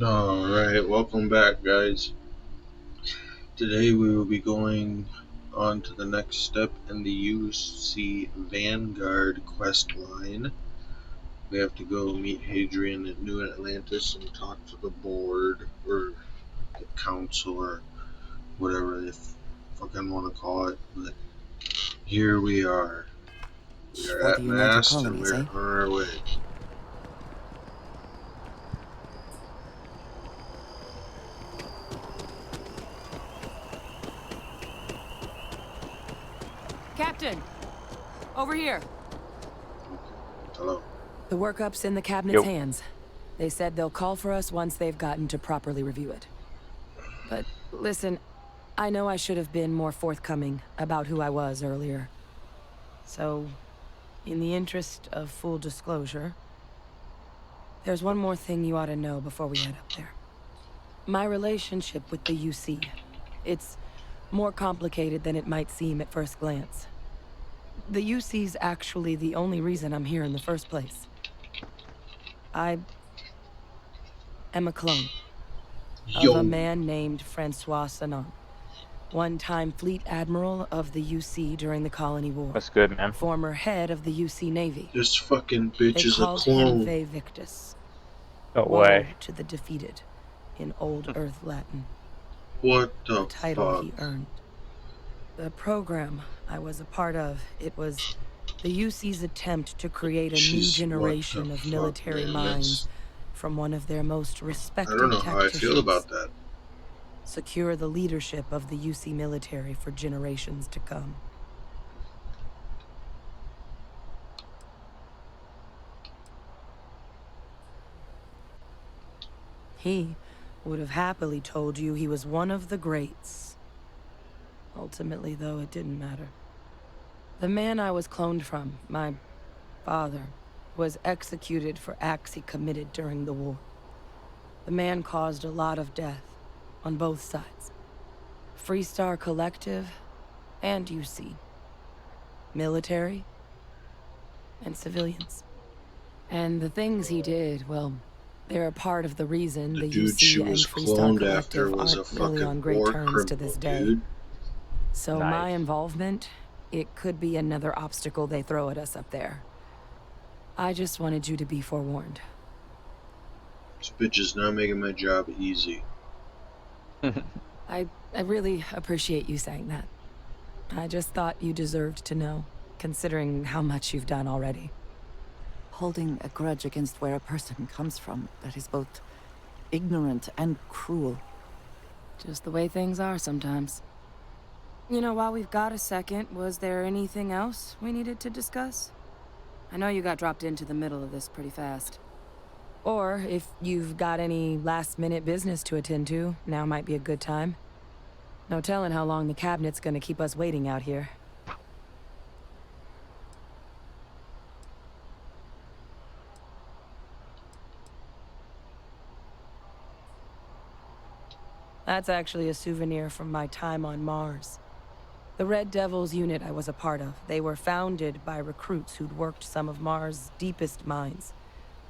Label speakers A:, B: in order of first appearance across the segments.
A: Alright, welcome back, guys. Today we will be going on to the next step in the UC Vanguard quest line. We have to go meet Hadrian at New Atlantis and talk to the board, or the council, or whatever they fucking want to call it. But here we are. We are
B: For
A: at
B: the United
A: Mast and
B: Colonies,
A: we're
B: eh?
A: on our way.
C: Captain! Over here!
A: Hello.
C: The workup's in the cabinet's
D: Yo.
C: hands. They said they'll call for us once they've gotten to properly review it. But listen, I know I should have been more forthcoming about who I was earlier. So, in the interest of full disclosure, there's one more thing you ought to know before we head up there. My relationship with the UC. It's more complicated than it might seem at first glance. The UC's actually the only reason I'm here in the first place. I am a clone of a
A: Yo.
C: man named Francois Sanon, one-time fleet admiral of the UC during the Colony War,
D: That's good, man.
C: former head of the UC Navy.
A: This fucking bitch
C: They
A: is a
C: called him
A: clone.
C: Ve Victus,
D: No
C: woe
D: way.
C: to the defeated, in Old Earth Latin,
A: What
C: a
A: the
C: title
A: fuck?
C: he earned. The program I was a part of, it was the UC's attempt to create a new
A: Jeez, what the
C: generation of
A: fuck,
C: military
A: man?
C: minds from one of their most
A: I don't
C: respected
A: know how I feel
C: tacticians.
A: about that.
C: Secure the leadership of the UC military for generations to come. He would have happily told you he was one of the greats. Ultimately, though, it didn't matter. The man I was cloned from, my father, was executed for acts he committed during the war. The man caused a lot of death, on both sides. Freestar Collective and UC. Military and civilians. And the things he did, well, they're a part of the reason
A: The
C: the
A: dude she
C: UC and
A: was
C: Freestar
A: cloned after
C: Collective
A: was a
C: aren't really on
A: fucking
C: great
A: war
C: terms to
A: criminal,
C: this day.
A: dude.
C: So
D: Nice.
C: my involvement, it could be another obstacle they throw at us up there. I just wanted you to be forewarned.
A: This bitch is not making my job easy.
C: I really appreciate you saying that. I just thought you deserved to know, considering how much you've done already.
B: Holding a grudge against where a person comes from, that is both ignorant and cruel.
C: Just the way things are sometimes. You know, while we've got a second, was there anything else we needed to discuss? I know you got dropped into the middle of this pretty fast. Or, if you've got any last-minute business to attend to, now might be a good time. No telling how long the cabinet's gonna keep us waiting out here. That's actually a souvenir from my time on Mars. The Red Devils unit I was a part of, they were founded by recruits who'd worked some of Mars' deepest mines.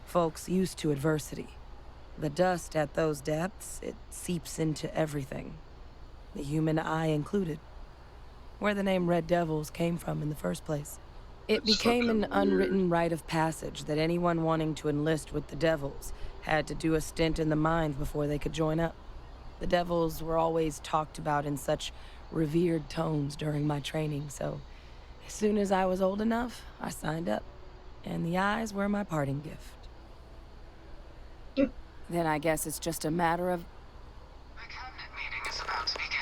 C: Folks used to adversity. The dust at those depths, it seeps into everything. The human eye included. Where the name Red Devils came from in the first place. It
A: That's
C: became an
A: fucking
C: unwritten
A: weird.
C: rite of passage that anyone wanting to enlist with the Devils had to do a stint in the mines before they could join up. The Devils were always talked about in such revered tones during my training, so as soon as I was old enough, I signed up. And the eyes were my parting gift. Then I guess it's just a matter of...
E: The cabinet meeting is about to begin.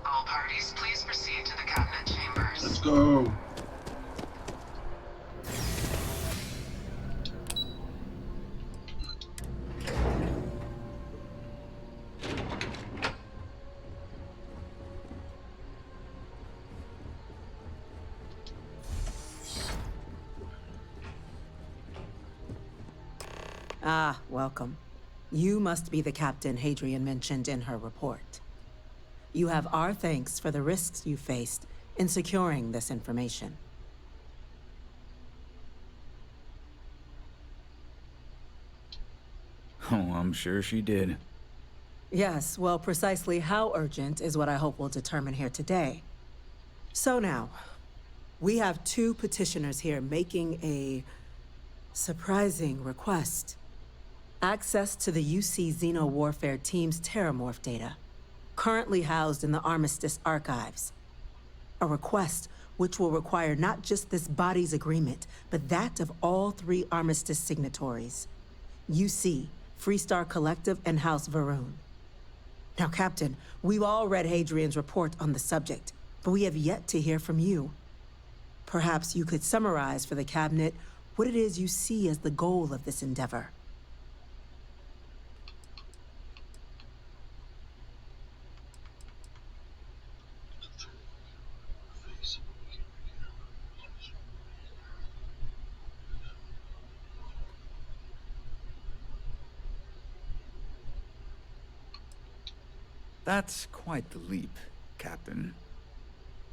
E: All parties, please proceed to the cabinet chambers.
A: Let's go.
F: Ah, welcome. You must be the captain Hadrian mentioned in her report. You have our thanks for the risks you faced in securing this information.
G: Oh,
D: I'm sure she did.
F: Yes, well, precisely how urgent is what I hope we'll determine here today. So now, we have two petitioners here making a surprising request. Access to the UC Xeno Warfare Team's Terramorph data, currently housed in the Armistice archives. A request which will require not just this body's agreement, but that of all three Armistice signatories. UC, Freestar Collective, and House Varun. Now, Captain, we've all read Hadrian's report on the subject, but we have yet to hear from you. Perhaps you could summarize for the Cabinet what it is you see as the goal of this endeavor.
D: That's quite the leap, Captain.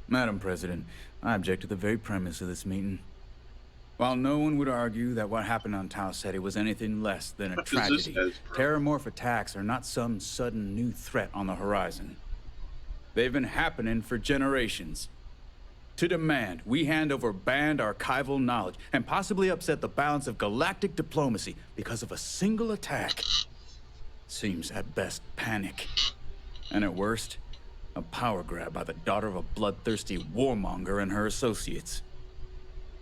D: Madam President, I object to the very premise of this meeting. While no one would argue that what happened on Tau Ceti was anything less than a
A: What does this
D: tragedy,
A: guy's problem?
D: Terramorph attacks are not some sudden new threat on the horizon. They've been happening for generations. To demand we hand over banned archival knowledge and possibly upset the balance of galactic diplomacy because of a single attack seems at best panic. And at worst, a power grab by the daughter of a bloodthirsty warmonger and her associates.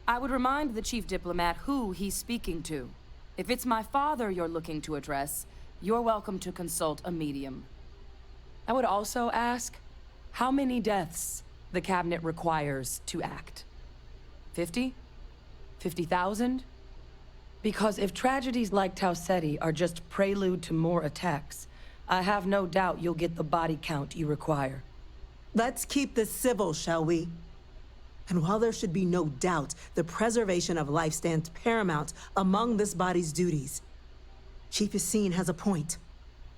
C: I would remind the chief diplomat who he's speaking to. If it's my father you're looking to address, you're welcome to consult a medium. I would also ask, how many deaths the Cabinet requires to act? 50? 50,000? Because if tragedies like Tau Ceti are just prelude to more attacks, I have no doubt you'll get the body count you require.
F: Let's keep this civil, shall we? And while there should be no doubt the preservation of life stands paramount among this body's duties, Chief Yassine has a point.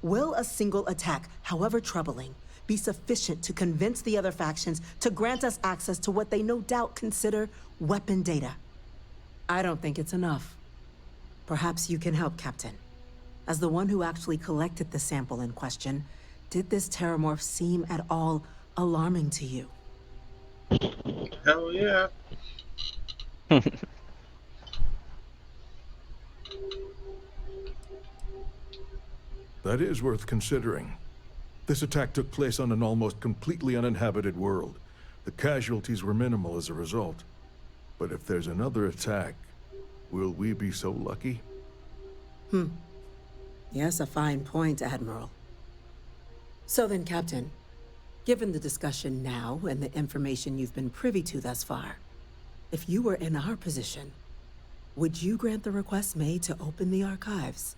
F: Will a single attack, however troubling, be sufficient to convince the other factions to grant us access to what they no doubt consider weapon data? I don't think it's enough. Perhaps you can help, Captain. As the one who actually collected the sample in question, did this Terramorph seem at all alarming to you?
A: Hell yeah.
G: That is worth considering. This attack took place on an almost completely uninhabited world. The casualties were minimal as a result. But if there's another attack, will we be so lucky?
F: Yes, a fine point, Admiral. So then, Captain, given the discussion now and the information you've been privy to thus far, if you were in our position, would you grant the request made to open the archives?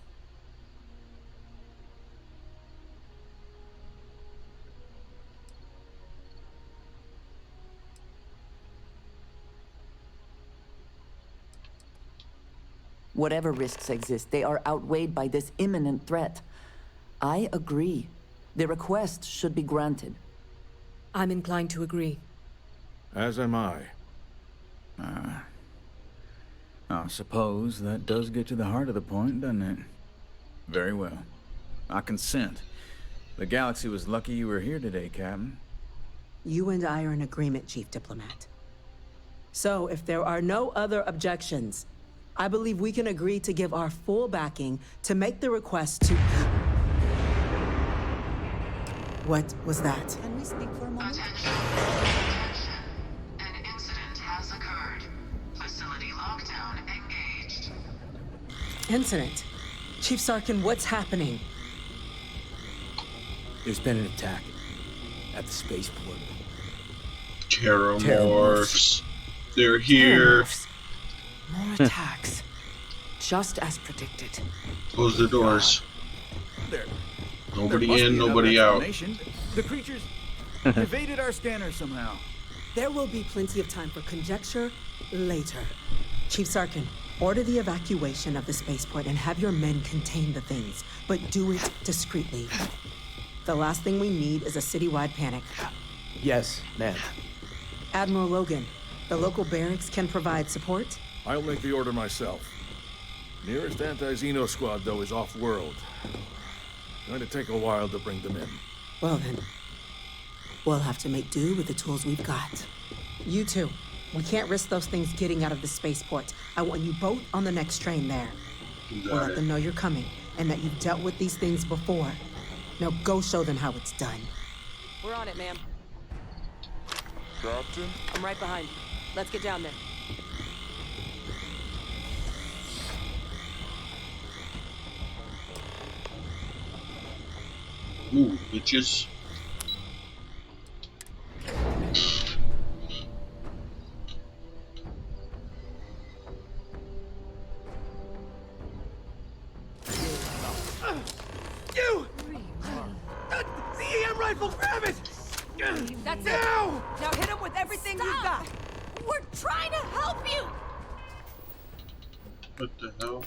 B: Whatever risks exist, they are outweighed by this imminent threat. I agree. The request should be granted.
C: I'm inclined to agree.
G: As am I.
D: I suppose that does get to the heart of the point, doesn't it? Very well. I consent. The galaxy was lucky you were here today, Captain.
F: You and I are in agreement, Chief Diplomat. So, if there are no other objections, I believe we can agree to give our full backing to make the request to... What was that?
B: Can we speak for a moment?
E: Attention. Attention. An incident has occurred. Facility lockdown engaged.
F: Incident. Chief Sarkin, what's happening?
H: There's been an attack at the spaceport.
A: Terramorphs. They're here.
C: Terramorphs. More attacks. Just as predicted.
A: Close the doors.
D: There
A: Nobody
D: must
A: in,
D: be another
A: nobody out.
D: explanation. The creatures evaded our scanner somehow.
F: There will be plenty of time for conjecture later. Chief Sarkin, order the evacuation of the spaceport and have your men contain the things, but do it discreetly. The last thing we need is a citywide panic.
H: Yes, ma'am.
F: Admiral Logan, the local barracks can provide support?
G: I'll make the order myself. Nearest anti-Xeno squad, though, is off-world. Going to take a while to bring them in.
F: Well then, we'll have to make do with the tools we've got. You two, we can't risk those things getting out of the spaceport. I want you both on the next train there.
A: You
F: We'll
A: got
F: let them
A: it.
F: know you're coming and that you've dealt with these things before. Now go show them how it's done.
C: We're on it, ma'am.
I: Captain?
C: I'm right behind you. Let's get down there.
A: Ooh, bitches.
H: You! The EM rifle, grab it!
C: That's
H: Now!
C: it! Now hit him with everything you've got!
J: We're trying to help you!
A: What the hell?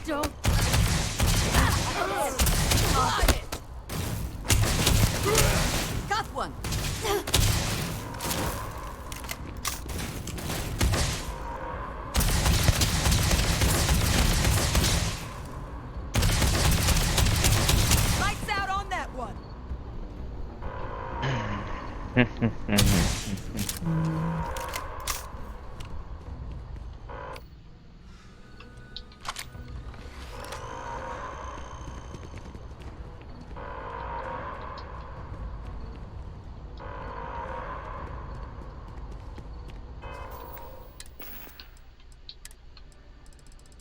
J: Don't.
B: Got one!
C: Lights out on that one!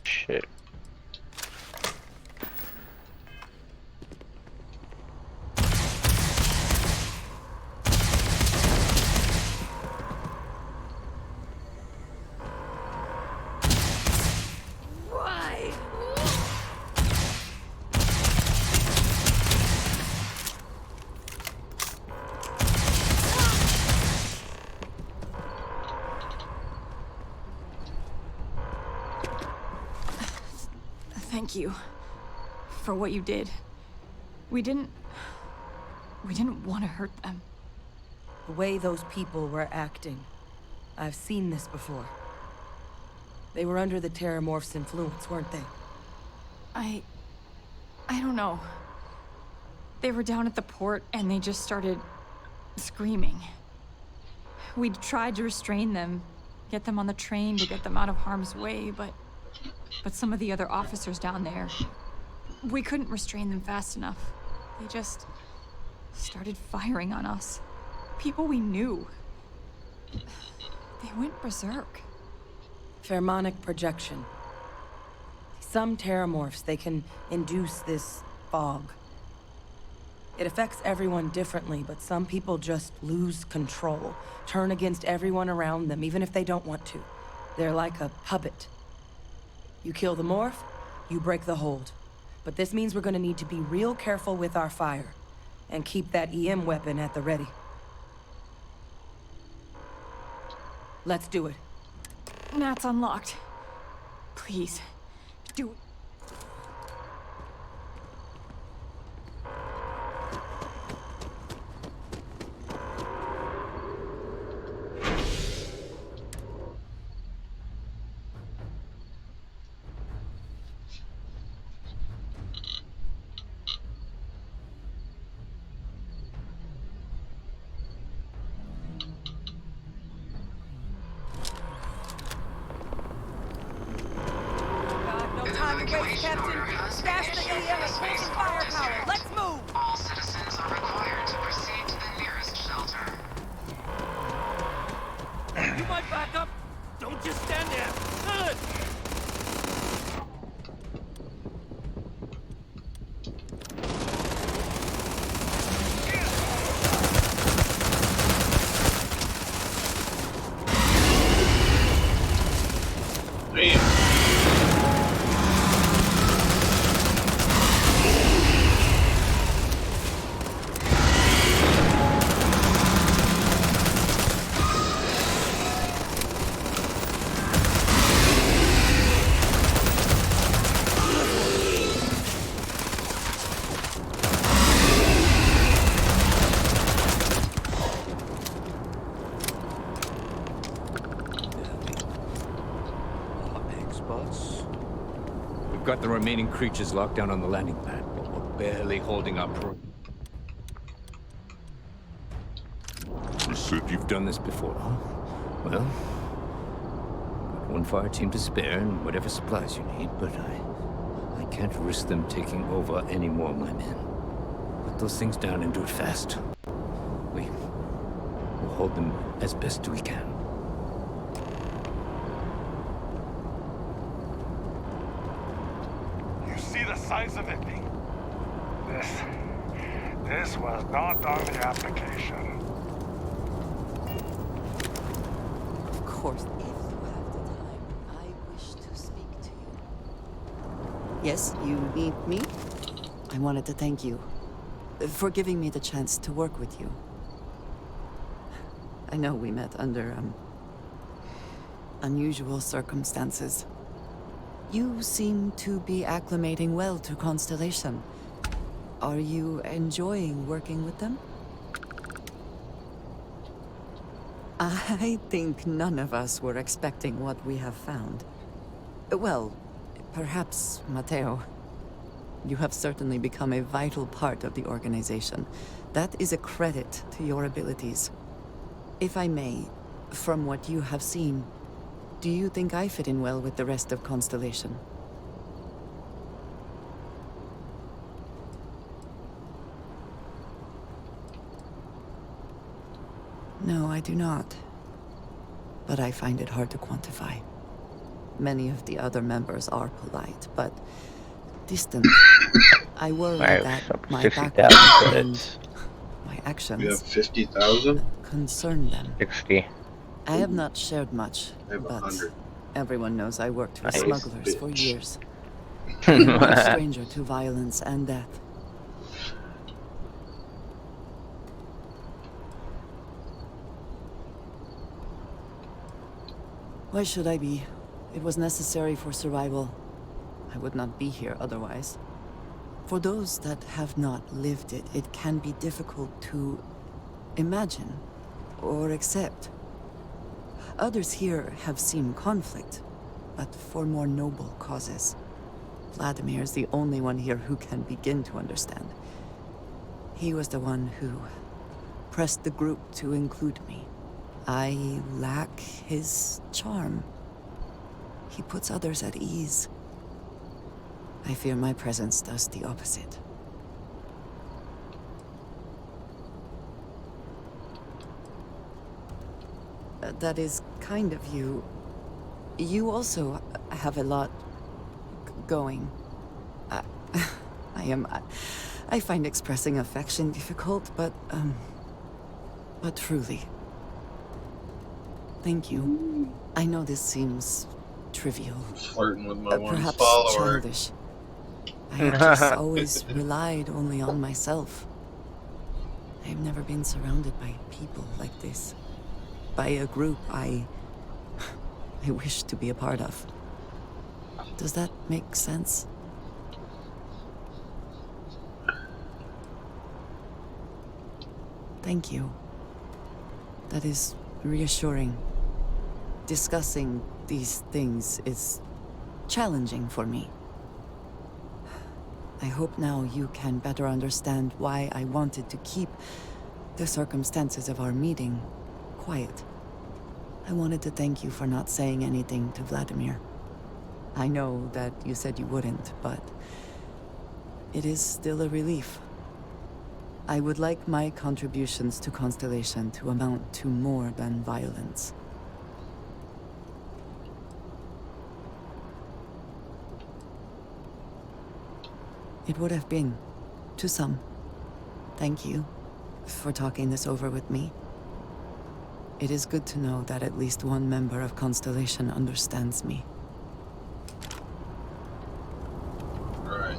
K: Shit.
J: Why? Thank you for what you did. We didn't want to hurt them.
C: The way those people were acting. I've seen this before. They were under the Terramorph's influence, weren't they?
J: I don't know. They were down at the port and they just started screaming. We tried to restrain them, get them on the train to get them out of harm's way, but some of the other officers down there, we couldn't restrain them fast enough. They just started firing on us. People we knew. They went berserk.
C: Pheromonic projection. Some Terramorphs, they can induce this fog. It affects everyone differently, but some people just lose control, turn against everyone around them, even if they don't want to. They're like a puppet. You kill the morph, you break the hold. But this means we're gonna need to be real careful with our fire, and keep that EM weapon at the ready. Let's do it.
J: Nat's unlocked. Please, do it.
C: God, no time to waste, Captain. Dash the EM and taking firepower. Let's move!
E: All citizens are required to proceed to the nearest shelter.
H: You might back up. Don't just stand there. Good.
A: Damn.
I: spots. We've got the remaining creatures locked down on the landing pad, but we're barely holding up. You said you've done this before, huh? Well, got one fire team to spare and whatever supplies you need, but I can't risk them taking over any more of my men. Put those things down and do it fast. We'll hold them as best we can.
K: You see the size of it? This was not on the application.
B: Of course, if you have the time, I wish to speak to you. Yes, you need me? I wanted to thank you for giving me the chance to work with you. I know we met under, unusual circumstances. You seem to be acclimating well to Constellation. Are you enjoying working with them? I think none of us were expecting what we have found. Well, perhaps Mateo. You have certainly become a vital part of the organization. That is a credit to your abilities. If I may, from what you have seen, do you think I fit in well with the rest of Constellation? No, I do not. But I find it hard to quantify. Many of the other members are polite, but distant. I worry that my background and my actions
A: We have 50,000?
B: concern them.
L: 60.
B: I have not shared much,
A: I have
B: but
A: 100.
B: everyone knows I worked with
L: Nice.
B: smugglers for
A: Bitch.
B: years. I am no stranger to violence and death. Why should I be? It was necessary for survival. I would not be here otherwise. For those that have not lived it, it can be difficult to imagine or accept. Others here have seen conflict, but for more noble causes. Vladimir is the only one here who can begin to understand. He was the one who pressed the group to include me. I lack his charm. He puts others at ease. I fear my presence does the opposite. That is kind of you. You also have a lot going. I find expressing affection difficult, but truly. Thank you. I know this seems trivial.
A: I'm flirting with my one
B: Perhaps
A: follower.
B: childish. I have just always relied only on myself. I have never been surrounded by people like this. By a group I wish to be a part of. Does that make sense? Thank you. That is reassuring. Discussing these things is challenging for me. I hope now you can better understand why I wanted to keep the circumstances of our meeting quiet. I wanted to thank you for not saying anything to Vladimir. I know that you said you wouldn't, but it is still a relief. I would like my contributions to Constellation to amount to more than violence. It would have been, to some. Thank you for talking this over with me. It is good to know that at least one member of Constellation understands me.
A: Right.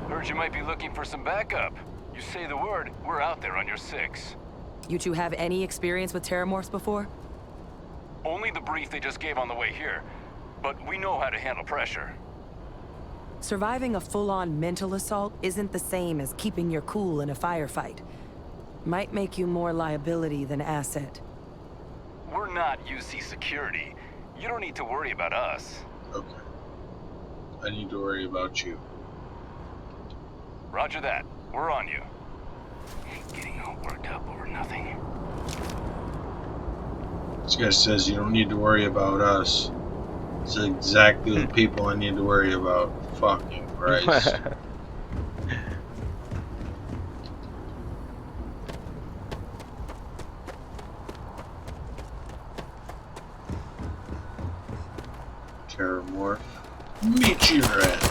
M: Heard you might be looking for some backup. You say the word, we're out there on your 6.
C: You two have any experience with terramorphs before?
M: Only the brief they just gave on the way here. But we know how to handle pressure.
C: Surviving a full-on mental assault isn't the same as keeping your cool in a firefight. Might make you more liability than asset.
M: We're not UC security. You don't need to worry about us.
A: Okay. I need to worry about you.
M: Roger that. We're on you. Getting all worked up over nothing.
A: This guy says you don't need to worry about us. It's exactly the people I need to worry about. Fucking Christ. Terramorph. Meet your end.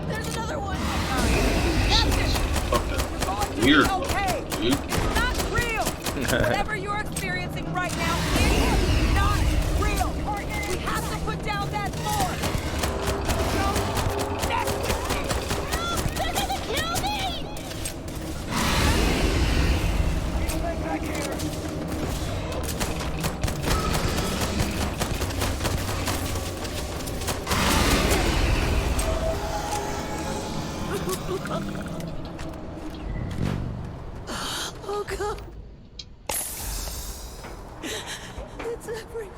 H: There's another one!
A: Fucking weird
H: Okay.
A: looking, dude.
H: It's not real! Whatever you're experiencing right now is not real! We have to put down that board! Don't mess with me! No! They're gonna kill me! Back here.
B: Oh God. It's everywhere.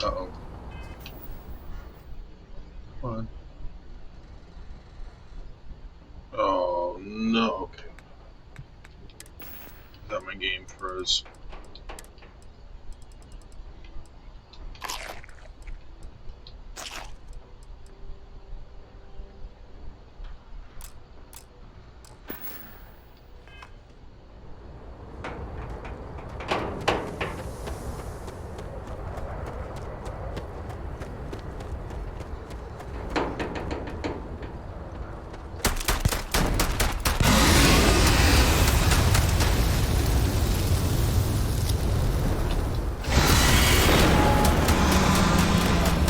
A: Uh-oh. Come on. Oh, no. Okay. I thought my game froze.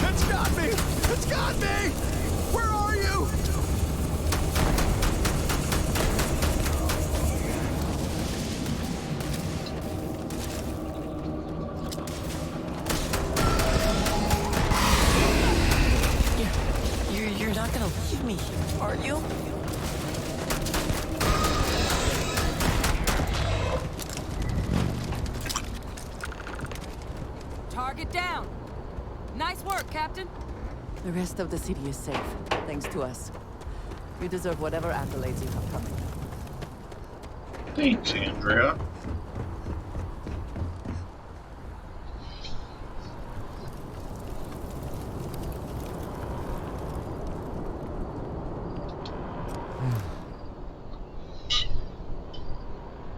H: It's got me! It's got me! Where are you?
B: You're not gonna leave me here, are you?
C: Target down. Nice work, Captain.
B: The rest of the city is safe, thanks to us. You deserve whatever accolades you have coming.
A: Thanks, Andrea.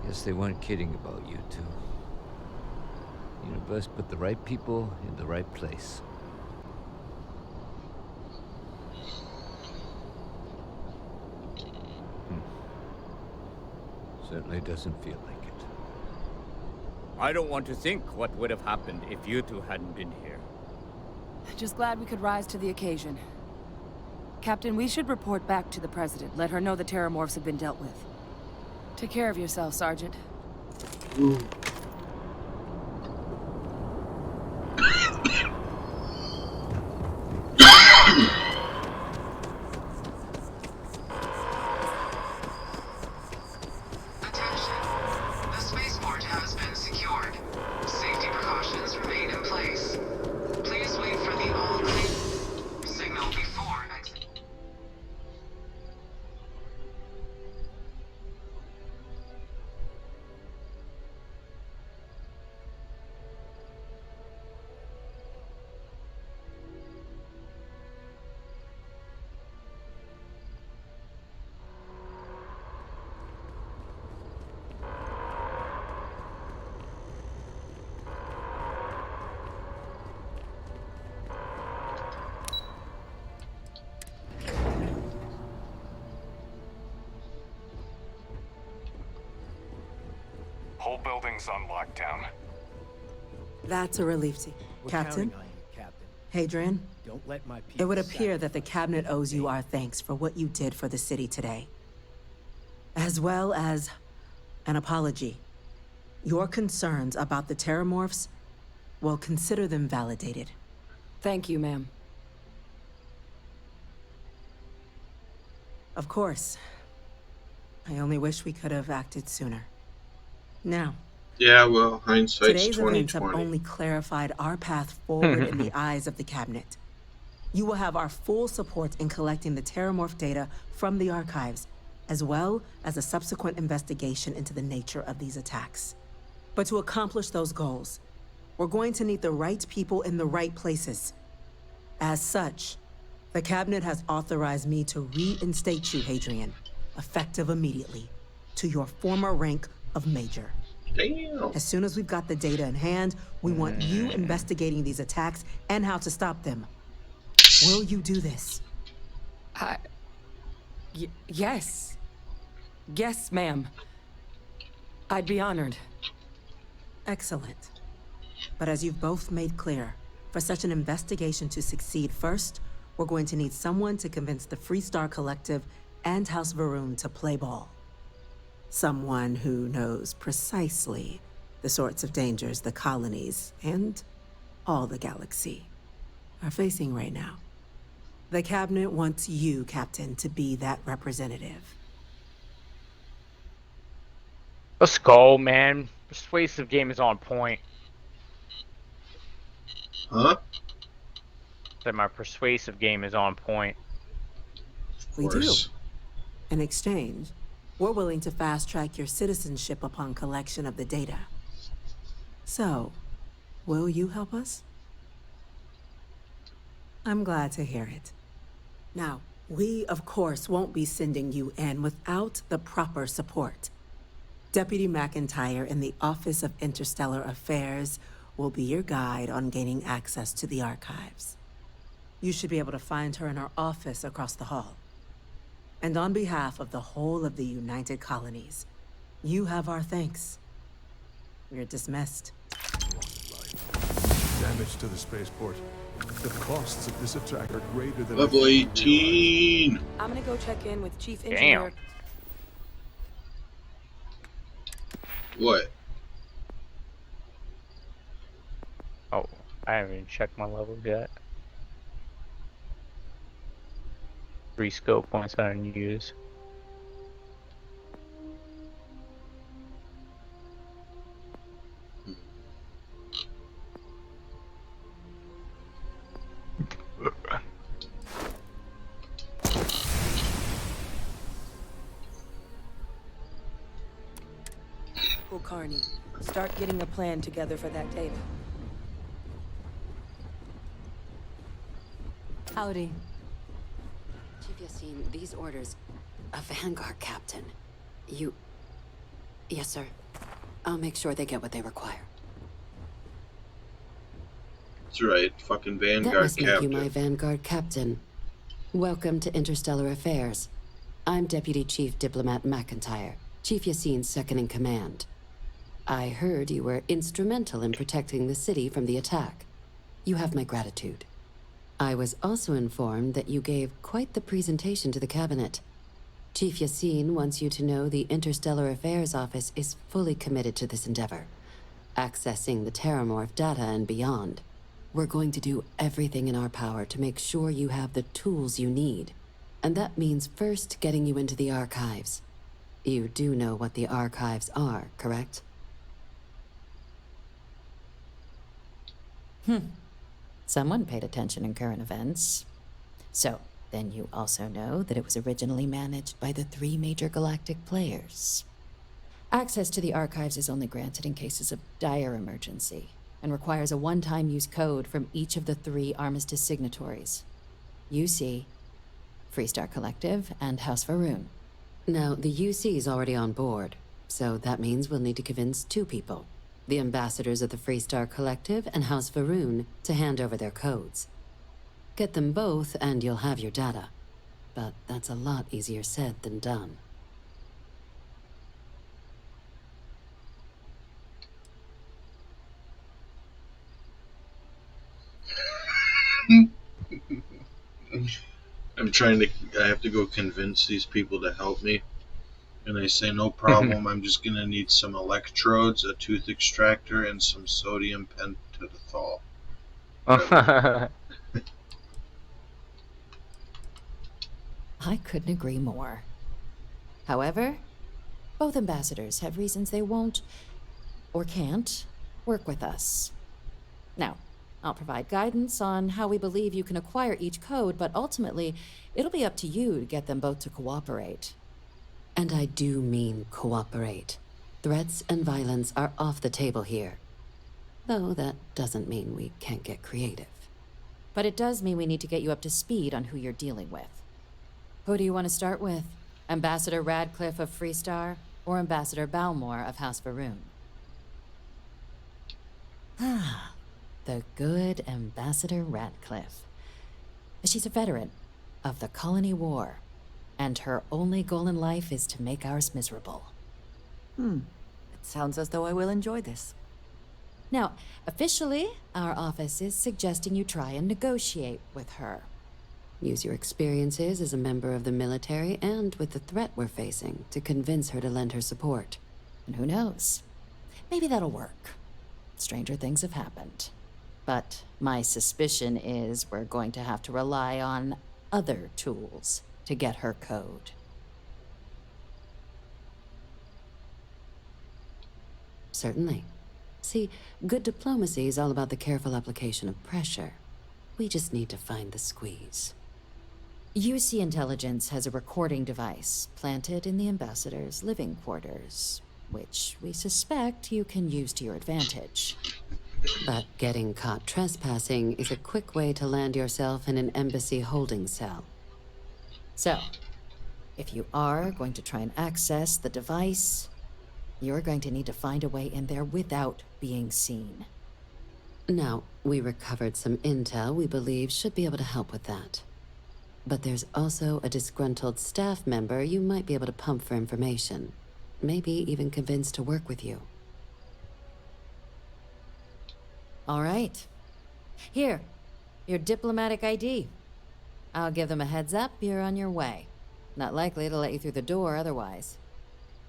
I: Guess they weren't kidding about you two. Universe put the right people in the right place. Certainly doesn't feel like it.
L: I don't want to think what would have happened if you two hadn't been here.
C: Just glad we could rise to the occasion. Captain, we should report back to the President. Let her know the Terramorphs have been dealt with. Take care of yourself, Sergeant.
A: Ooh.
E: Attention. The spaceport has been secured. Safety precautions remain in place. Please wait for the all-clear signal before exit.
K: Whole building's on lockdown.
F: That's a relief to Captain. Hadrian,
H: Don't let my
F: it would appear that the Cabinet owes you our thanks for what you did for the city today. As well as an apology. Your concerns about the Terramorphs, well, consider them validated.
C: Thank you, ma'am.
F: Of course. I only wish we could have acted sooner. Now,
A: Yeah, well, hindsight's
F: today's events have
A: 2020.
F: only clarified our path forward in the eyes of the Cabinet. You will have our full support in collecting the Terramorph data from the archives, as well as a subsequent investigation into the nature of these attacks. But to accomplish those goals, we're going to need the right people in the right places. As such, the Cabinet has authorized me to reinstate you, Hadrian, effective immediately, to your former rank of Major.
A: Damn.
F: As soon as we've got the data in hand, we want you investigating these attacks and how to stop them. Will you do this?
C: Yes. Yes, ma'am. I'd be honored.
F: Excellent. But as you've both made clear, for such an investigation to succeed first, we're going to need someone to convince the Freestar Collective and House Varun to play ball. Someone who knows precisely the sorts of dangers the colonies and all the galaxy are facing right now. The Cabinet wants you, Captain, to be that representative.
N: Let's go, man. Persuasive game is on point.
A: Huh?
N: Said my persuasive game is on point.
F: We do. In exchange, we're willing to fast-track your citizenship upon collection of the data. So, will you help us? I'm glad to hear it. Now, we, of course, won't be sending you in without the proper support. Deputy McIntyre in the Office of Interstellar Affairs will be your guide on gaining access to the archives. You should be able to find her in her office across the hall. And on behalf of the whole of the United Colonies, you have our thanks. You're dismissed.
G: Damage to the spaceport. The costs of this attack are greater than
A: Level 18.
C: I'm gonna go check in with Chief Engineer.
A: What?
N: Oh, I haven't even checked my levels yet. 3 skill points I didn't use.
C: Carney, start getting a plan together for that data.
B: Howdy. Chief Yassine, these orders... A Vanguard captain. You... Yes, sir. I'll make sure they get what they require.
A: That's right, fucking Vanguard
B: That must
A: captain.
B: make you my Vanguard captain. Welcome to Interstellar Affairs. I'm Deputy Chief Diplomat McIntyre, Chief Yassine's second-in-command. I heard you were instrumental in protecting the city from the attack. You have my gratitude. I was also informed that you gave quite the presentation to the Cabinet. Chief Yassine wants you to know the Interstellar Affairs Office is fully committed to this endeavor, accessing the Terramorph data and beyond. We're going to do everything in our power to make sure you have the tools you need. And that means first getting you into the archives. You do know what the archives are, correct?
O: Someone paid attention in current events. So, then you also know that it was originally managed by the 3 major galactic players. Access to the archives is only granted in cases of dire emergency, and requires a one-time use code from each of the 3 armistice signatories. UC, Freestar Collective, and House Varun.
B: Now, the UC is already on board, so that means we'll need to convince 2 people. The ambassadors of the Freestar Collective and House Varun to hand over their codes. Get them both and you'll have your data. But that's a lot easier said than done.
A: I have to go convince these people to help me. And I say, no problem, I'm just gonna need some electrodes, a tooth extractor, and some sodium pentothal.
O: I couldn't agree more. However, both ambassadors have reasons they won't, or can't, work with us. Now, I'll provide guidance on how we believe you can acquire each code, but ultimately, it'll be up to you to get them both to cooperate. And I do mean cooperate. Threats and violence are off the table here. Though that doesn't mean we can't get creative. But it does mean we need to get you up to speed on who you're dealing with. Who do you want to start with? Ambassador Radcliffe of Freestar, or Ambassador Balmore of House Varoon? Ah, the good Ambassador Radcliffe. She's a veteran of the Colony War, and her only goal in life is to make ours miserable.
B: It sounds as though I will enjoy this.
O: Now, officially, our office is suggesting you try and negotiate with her. Use your experiences as a member of the military and with the threat we're facing to convince her to lend her support. And who knows? Maybe that'll work. Stranger things have happened. But my suspicion is we're going to have to rely on other tools to get her code. Certainly. See, good diplomacy is all about the careful application of pressure. We just need to find the squeeze. UC Intelligence has a recording device planted in the ambassador's living quarters, which we suspect you can use to your advantage. But getting caught trespassing is a quick way to land yourself in an embassy holding cell. So, if you are going to try and access the device, you're going to need to find a way in there without being seen. Now, we recovered some intel we believe should be able to help with that. But there's also a disgruntled staff member you might be able to pump for information. Maybe even convince to work with you. All right. Here, your diplomatic ID. I'll give them a heads up you're on your way. Not likely to let you through the door otherwise.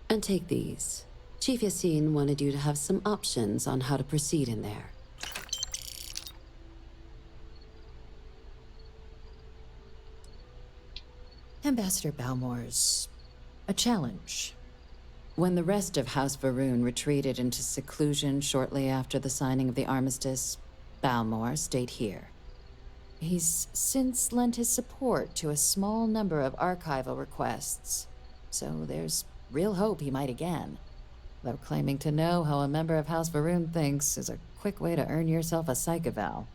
O: And take these. Chief Yassine wanted you to have some options on how to proceed in there. Ambassador Balmore's a challenge. When the rest of House Varoon retreated into seclusion shortly after the signing of the armistice, Balmore stayed here. He's since lent his support to a small number of archival requests, so there's real hope he might again. Though claiming to know how a member of House Varoon thinks is a quick way to earn yourself a psych eval.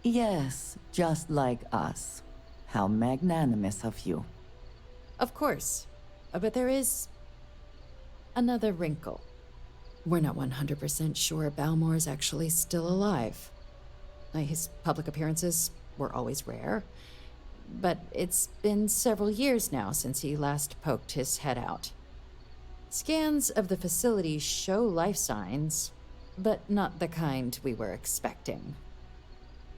B: Yes, just like us. How magnanimous of you.
O: Of course, but there is another wrinkle. We're not 100% sure Balmore's actually still alive. His public appearances were always rare, but it's been several years now since he last poked his head out. Scans of the facility show life signs, but not the kind we were expecting.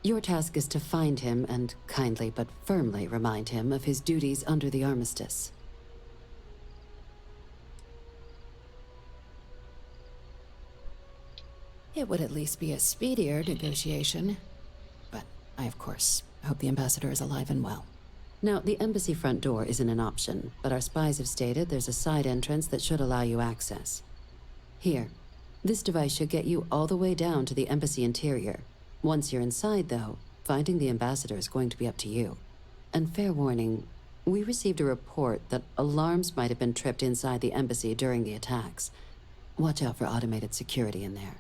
O: Your task is to find him and kindly but firmly remind him of his duties under the armistice. It would at least be a speedier negotiation. But I, of course, hope the ambassador is alive and well. Now, the embassy front door isn't an option, but our spies have stated there's a side entrance that should allow you access. Here, this device should get you all the way down to the embassy interior. Once you're inside, though, finding the ambassador is going to be up to you. And fair warning, we received a report that alarms might have been tripped inside the embassy during the attacks. Watch out for automated security in there.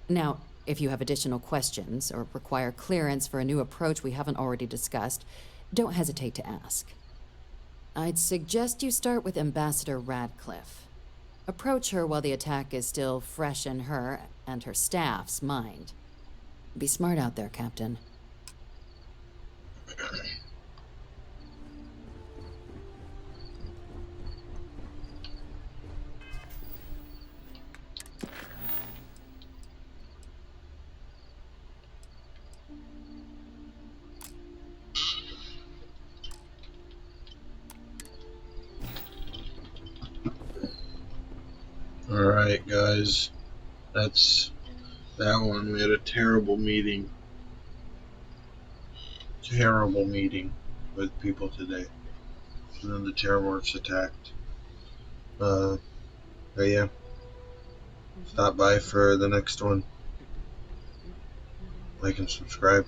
O: Now, if you have additional questions or require clearance for a new approach we haven't already discussed, don't hesitate to ask. I'd suggest you start with Ambassador Radcliffe. Approach her while the attack is still fresh in her and her staff's mind. Be smart out there, Captain.
A: Alright, guys. That's that one. We had a terrible meeting. Terrible meeting with people today. And then the Terrormorphs attacked. But yeah. Stop by for the next one. Like and subscribe.